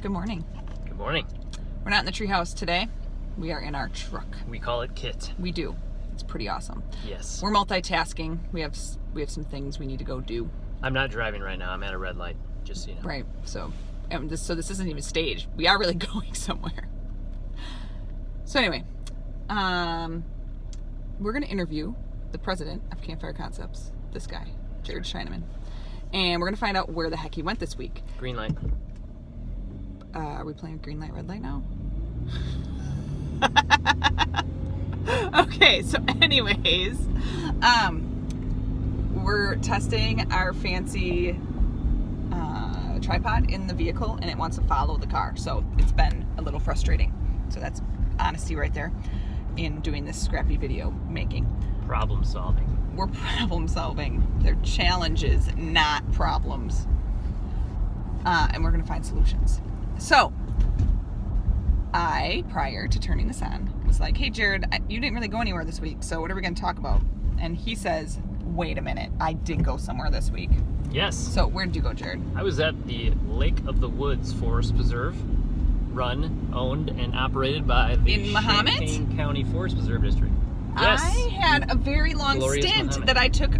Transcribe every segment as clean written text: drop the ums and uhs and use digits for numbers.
Good morning. Good morning. We're not in the treehouse today. We are in our truck. We call it Kit. We do. It's pretty awesome. Yes. We're multitasking. We have some things we need to go do. I'm not driving right now. I'm at a red light, just so you know. Right. So this isn't even staged. We are really going somewhere. So anyway, we're going to interview the president of Campfire Concepts, this guy, Jarrod Scheunemann. And we're going to find out where the heck he went this week. Green light. Are we playing green light, red light now? Okay, so anyways, we're testing our fancy tripod in the vehicle, and it wants to follow the car. So it's been a little frustrating. So that's honesty right there in doing this scrappy video making. Problem solving. We're problem solving. They're challenges, not problems. And we're going to find solutions. So I, prior to turning this on, was like, hey, Jarrod, you didn't really go anywhere this week, so what are we going to talk about? And he says, wait a minute, I did go somewhere this week. Yes. So where did you go, Jarrod? I was at the Lake of the Woods Forest Preserve, run, owned, and operated by the Mahomet? Champaign County Forest Preserve District. Yes. I had a very long Glorious stint Mahomet. that I took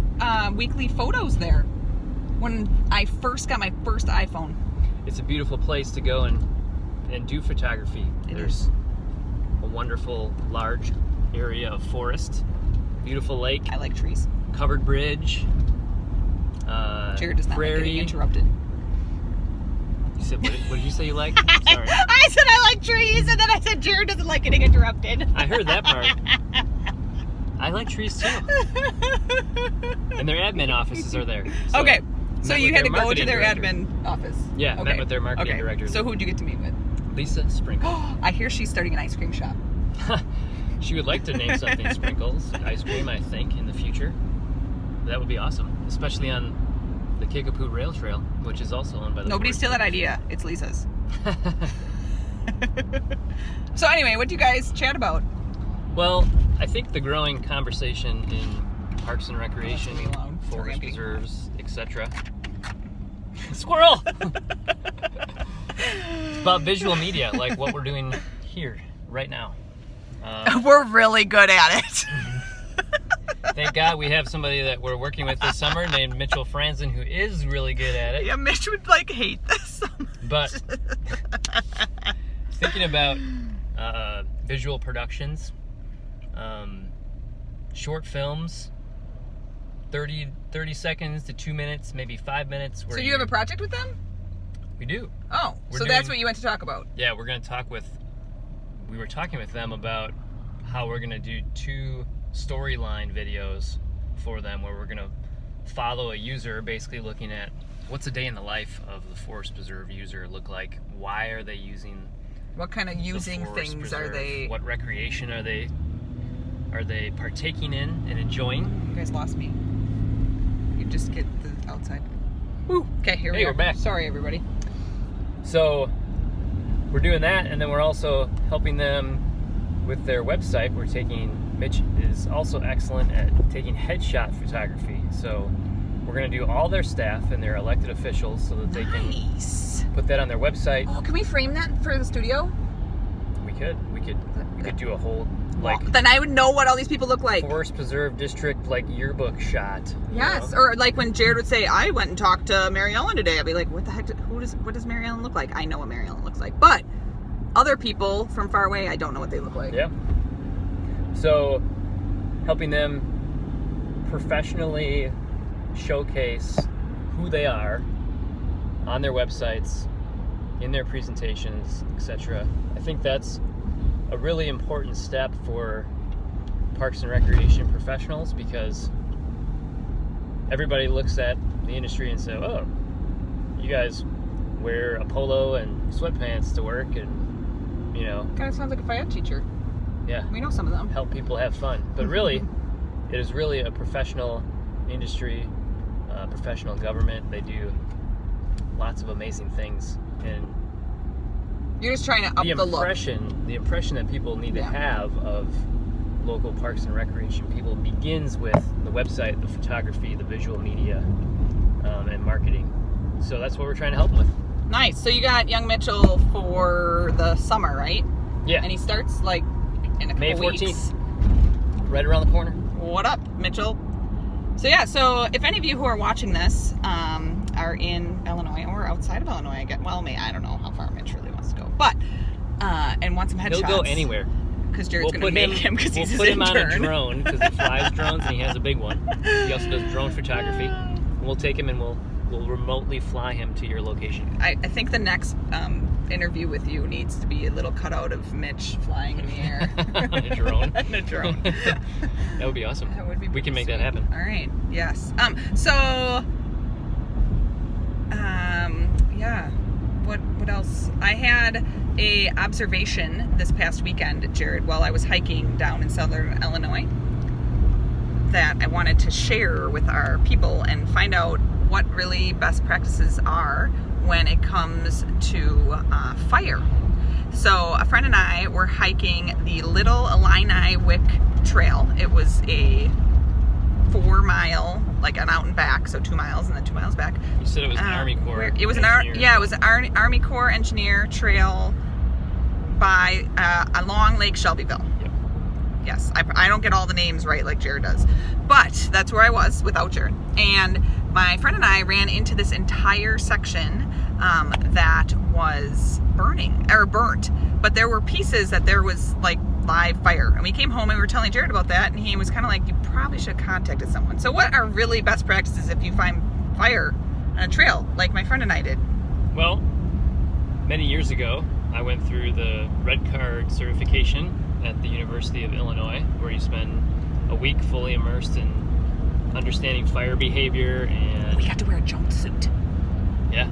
weekly photos there when I first got my first iPhone. It's a beautiful place to go and do photography. There's a wonderful, large area of forest, beautiful lake, I like trees. covered bridge, Jarrod does not like prairie. getting interrupted. You said, what did you say you like? I'm sorry. I said I like trees, and then I said Jarrod doesn't like getting interrupted. I heard that part. I like trees too. And their admin offices are there. So Okay, so met you with had to their go to marketing their director. admin office. Yeah, Okay. met with their marketing Okay. director. So who'd you get to meet with? Lisa Sprinkle. I hear she's starting an ice cream shop. She would like to name something Sprinkles ice cream, I think, in the future. That would be awesome, especially on the Kickapoo Rail Trail, which is also owned by the Nobody Forest steal that idea. It's Lisa's. So anyway, what do you guys chat about? Well, I think the growing conversation in parks and recreation, Leave me alone. Sorry, forest I'm being- preserves, etc. Squirrel! It's about visual media, like what we're doing here, right now. We're really good at it. Thank God we have somebody that we're working with this summer named Mitchell Franzen, who is really good at it. Yeah, Mitch would hate this. But thinking about visual productions, short films, 30 seconds to 2 minutes, maybe 5 minutes. So you have a project with them? We do. Oh, We're so that's doing- what you went to talk about. Yeah, we were talking with them about how we're going to do 2 storyline videos for them, where we're going to follow a user, basically looking at what's a day in the life of the Forest Preserve user look like, why are they using What kind of the using Forest things are Preserve? they? What recreation are they partaking in and enjoying? You guys lost me. You just get the outside. Woo. Okay, here we Hey, are. we're back. Sorry, everybody. So we're doing that, and then we're also helping them with their website. Mitch is also excellent at taking headshot photography. So we're going to do all their staff and their elected officials so that they Nice. can put that on their website. Oh, can we frame that for the studio? We could do a whole Then I would know what all these people look like. Forest Preserve District yearbook shot. you Yes, know? or like when Jarrod would say, "I went and talked to Mary Ellen today," I'd be like, "What the heck? What does Mary Ellen look like?" I know what Mary Ellen looks like, but other people from far away, I don't know what they look like. Yeah. So, helping them professionally showcase who they are on their websites, in their presentations, etc. I think that's a really important step for parks and recreation professionals, because everybody looks at the industry and says, "Oh, you guys wear a polo and sweatpants to work, and Kind of sounds like a Fayette teacher. yeah, We know some of them. help people have fun." But really, it is really a professional industry, professional government. They do lots of amazing things, and You're just trying to up the look. the impression that people need to have of local parks and recreation people begins with the website, the photography, the visual media, and marketing. So that's what we're trying to help them with. Nice. So you got young Mitchell for the summer, right? Yeah. And he starts like in a couple May 14th. weeks. Right around the corner. What up, Mitchell? So yeah, so if any of you who are watching this are in Illinois or outside of Illinois, I don't know how far Mitch really wants to go, but and want some headshots. He'll go anywhere. Because Jarrod's going to make him because he's his intern. We'll put him on a drone because he flies drones and he has a big one. He also does drone photography. We'll take him and we'll remotely fly him to your location. I think the next interview with you needs to be a little cutout of Mitch flying in the air. On a drone. On a drone. That would be awesome. That would be we can make sweet. that happen. All right. Yes. Yeah. What else? I had a observation this past weekend, Jarrod, while I was hiking down in southern Illinois that I wanted to share with our people and find out what really best practices are when it comes to fire. So a friend and I were hiking the Little Illini Trail. It was a 4 mile, like an out and back, so 2 miles and then 2 miles back. You said it was an Army Corps. It was it was an Army Corps engineer trail by along Lake Shelbyville. Yep. Yes, I don't get all the names right like Jarrod does, but that's where I was without Jarrod. And my friend and I ran into this entire section that was burnt, but there were pieces that there was like live fire. And we came home and we were telling Jarrod about that, and he was kind of like, you probably should have contacted someone. So what are really best practices if you find fire on a trail like my friend and I did? Well, many years ago, I went through the Red Card certification at the University of Illinois, where you spend a week fully immersed in understanding fire behavior and... We got to wear a jumpsuit. Yeah,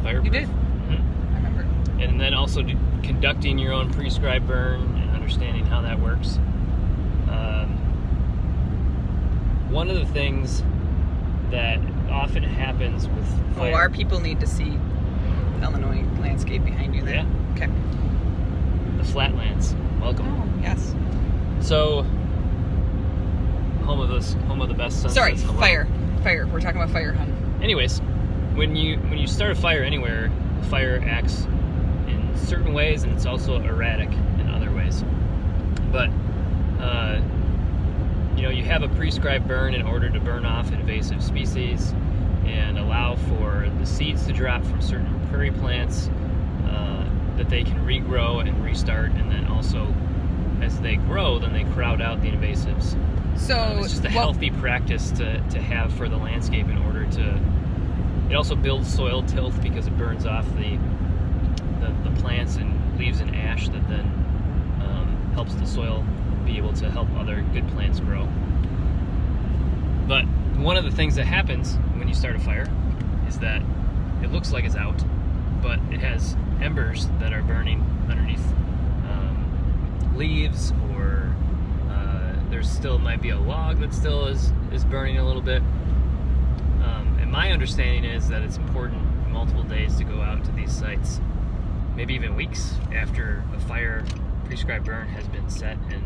fire. You did? Mm-hmm. I remember. And then also conducting your own prescribed burn and understanding how that works. One of the things that often happens with fire... Oh, our people need to see Illinois landscape behind you there. Yeah. Okay. The flatlands. Welcome. Oh, yes. So, home of the best sunsets. Sorry, in the world. Fire. We're talking about fire, hon. Anyways, when you start a fire anywhere, the fire acts in certain ways, and it's also erratic in other ways. But you have a prescribed burn in order to burn off invasive species and allow for the seeds to drop from certain prairie plants that they can regrow and restart, and then also as they grow, then they crowd out the invasives. So it's just a healthy practice to have for the landscape in order to... It also builds soil tilth because it burns off the plants and leaves an ash that then helps the soil be able to help other good plants grow. But one of the things that happens when you start a fire is that it looks like it's out, but it has embers that are burning underneath leaves, or there's still might be a log that still is burning a little bit. And my understanding is that it's important multiple days to go out to these sites, maybe even weeks after a fire prescribed burn has been set and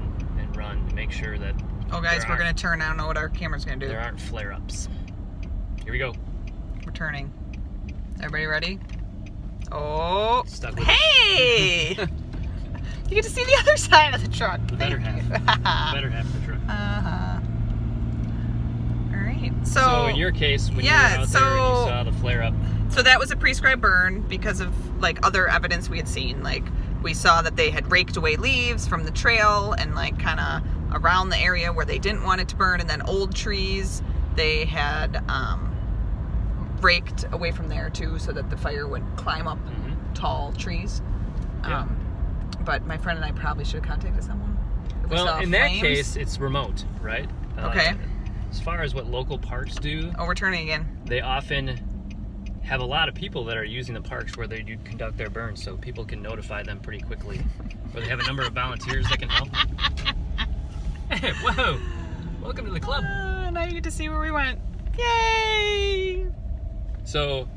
run, to make sure that... Oh, guys, we're going to turn. I don't know what our camera's going to do. There aren't flare-ups. Here we go. We're turning. Everybody ready? Oh. Stuck with hey! You get to see the other side of the truck. The better half. The better half of the truck. Uh-huh. All right. So in your case, when you were out there and you saw the flare-up... So that was a prescribed burn because of like other evidence we had seen. Like we saw that they had raked away leaves from the trail and like kind of around the area where they didn't want it to burn, and then old trees they had raked away from there too, so that the fire would climb up tall trees. Yeah. But my friend and I probably should have contacted someone. Well, in that case, it's remote, right? Okay. As far as what local parks do... Oh, we're turning again. They often have a lot of people that are using the parks where they do conduct their burns, so people can notify them pretty quickly. Or they have a number of volunteers that can help. Hey, whoa! Welcome to the club. Now you get to see where we went. Yay! So,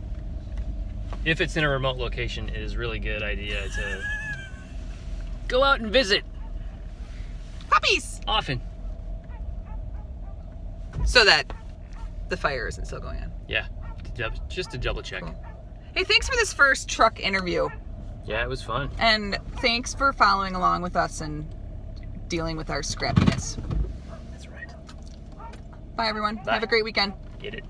if it's in a remote location, it is a really good idea to go out and visit. Puppies! Often. So that the fire isn't still going on. Yeah, just to double check. Cool. Hey, thanks for this first truck interview. Yeah, it was fun. And thanks for following along with us and dealing with our scrappiness. That's right. Bye, everyone. Bye. Have a great weekend. Get it.